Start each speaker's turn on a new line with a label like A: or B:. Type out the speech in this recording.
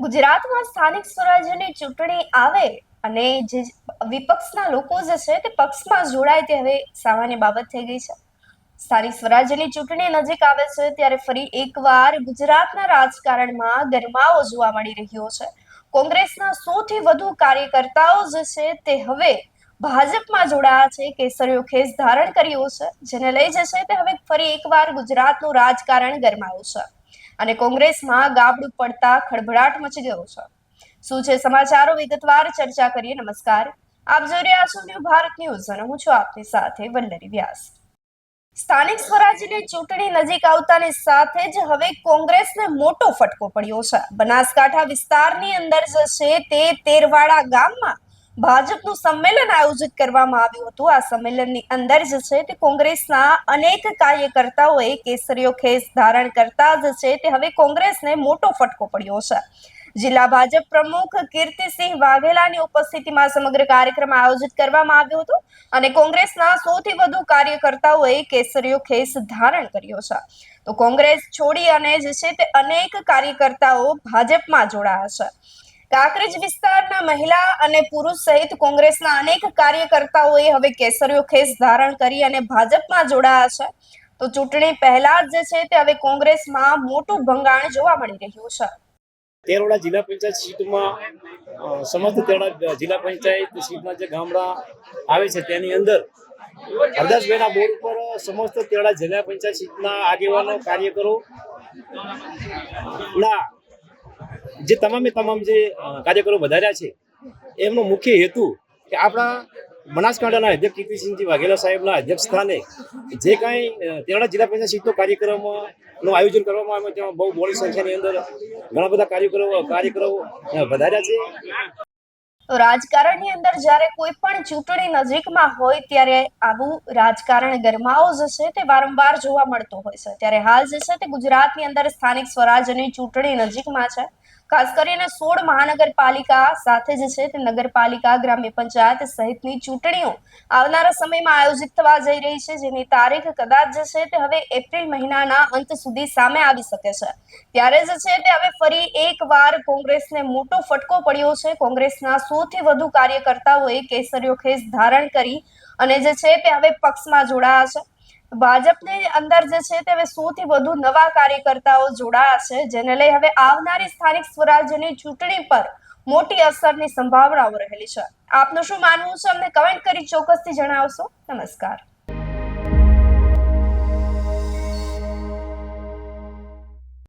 A: ગુજરાતમાં સ્થાનિક સ્વરાજ્યની ચૂંટણી આવે અને જે વિપક્ષના લોકો જે છે તે પક્ષમાં જોડાય તે હવે સામાન્ય બાબત થઈ ગઈ છે। સ્થાનિક સ્વરાજ્યની ચૂંટણી નજીક આવે છે ત્યારે ફરી એકવાર ગુજરાતના રાજકારણમાં ગરમાવો જોવા મળી રહ્યો છે। કોંગ્રેસના સૌથી વધુ કાર્યકર્તાઓ જે છે તે હવે ભાજપમાં જોડાયા છે, કેસરીયો ખેસ ધારણ કર્યો છે, જેને લઈ જશે તે હવે ફરી એકવાર ગુજરાતનું રાજકારણ ગરમાયું છે અને કોંગ્રેસમાં ગાબડું પડતા ખળભળાટ મચી ગયો છે। શું છે સમાચારો વિગતવાર ચર્ચા કરીએ। નમસ્કાર, આપ જોઈ રહ્યા છો ન્યૂ ભારત ન્યૂઝ અને હું છું આપની સાથે વલ્લરી વ્યાસ। સ્થાનિક સ્વરાજ્યની ચૂંટણી નજીક આવતાની સાથે જ હવે કોંગ્રેસને મોટો ફટકો પડ્યો છે। બનાસકાંઠા વિસ્તારની અંદર જે છે તે તેરવાડા ગામમાં ભાજપનું સંમેલન આયોજિત કરવામાં આવ્યું હતું। આ સંમેલનની અંદર જે છે તે કોંગ્રેસના અનેક કાર્યકર્તાઓએ કેસરીયો ખેસ ધારણ કરતા જ છે તે હવે કોંગ્રેસને મોટો ફટકો પડ્યો છે। જિલ્લા ભાજપ પ્રમુખ કીર્તિસિંહ વાઘેલાની ઉપસ્થિતિમાં સમગ્ર કાર્યક્રમ આયોજિત કરવામાં આવ્યો હતો અને કોંગ્રેસના સૌથી વધુ કાર્યકર્તાઓએ કેસરીયો ખેસ ધારણ કર્યો છે। તો કોંગ્રેસ છોડી અને જે છે તે અનેક કાર્યકર્તાઓ ભાજપમાં જોડાયા છે। કાંકરેજ વિસ્તારના મહિલા અને પુરુષ સહિત કોંગ્રેસના અનેક કાર્યકર્તાઓએ હવે કેસરીયો ખેસ ધારણ કરી અને ભાજપમાં જોડાયા છે। તો ચૂંટણી પહેલા જ જે છે તે હવે કોંગ્રેસમાં મોટું ભંગાણ જોવા મળી રહ્યું છે।
B: તેરવાડા જિલ્લા પંચાયત સીટમાં સમસ્ત તેરવાડા જિલ્લા પંચાયત સીટના જે ગામડા આવે છે તેની અંદર હરદાસભાઈના બોર્ડ ઉપર સમસ્ત તેરવાડા જિલ્લા પંચાયત સીટના આગેવાનો કાર્યકરો ના જે તમામ જે કાર્યકરો વધાર્યા છે એમનો મુખ્ય હેતુ કે આપણા બનાસકાંઠાના અધ્યક્ષ કીર્તિસિંહજી વાઘેલા સાહેબના અધ્યક્ષ સ્થાને જે કાંઈ તેરવાડા જિલ્લા પંચાયત સીટનો કાર્યક્રમનું આયોજન કરવામાં આવ્યું તેમાં બહુ મોટી સંખ્યાની અંદર ઘણા બધા કાર્યકરો વધાર્યા છે।
A: રાજકારણની અંદર જ્યારે કોઈ પણ ચૂંટણી નજીકમાં હોય ત્યારે આવું રાજકારણ ગરમાવો જે છે તે વારંવાર જોવા મળતો હોય છે। ત્યારે હાલ જે છે તે ગુજરાતની અંદર સ્થાનિક સ્વરાજ્યની ચૂંટણી નજીકમાં છે। ખાસ કરીને 16 મહાનગરપાલિકા સાથે જે છે તે નગરપાલિકા, ગ્રામ્ય પંચાયત સહિતની ચૂંટણીઓ આવનારા સમયમાં આયોજિત થવા જઈ રહી છે, જેની તારીખ કદાચ જે છે તે હવે એપ્રિલ મહિનાના અંત સુધી સામે આવી શકે છે। ત્યારે જે છે તે હવે ફરી એકવાર કોંગ્રેસને મોટો ફટકો પડ્યો છે। કોંગ્રેસના સૌથી વધુ કાર્યકર્તાઓએ કેસરીયો ખેસ ધારણ કરી અને જે છે તે હવે પક્ષમાં જોડાયા છે। ભાજપની અંદર જે છે તે હવે સૌથી વધુ નવા કાર્યકર્તાઓ જોડાયા છે, જેને લઈ હવે આવનારી સ્થાનિક સ્વરાજ્યની ચૂંટણી પર મોટી અસરની સંભાવનાઓ રહેલી છે। આપનું શું માનવું છે અમને કમેન્ટ કરી ચોક્કસથી જણાવશો। નમસ્કાર।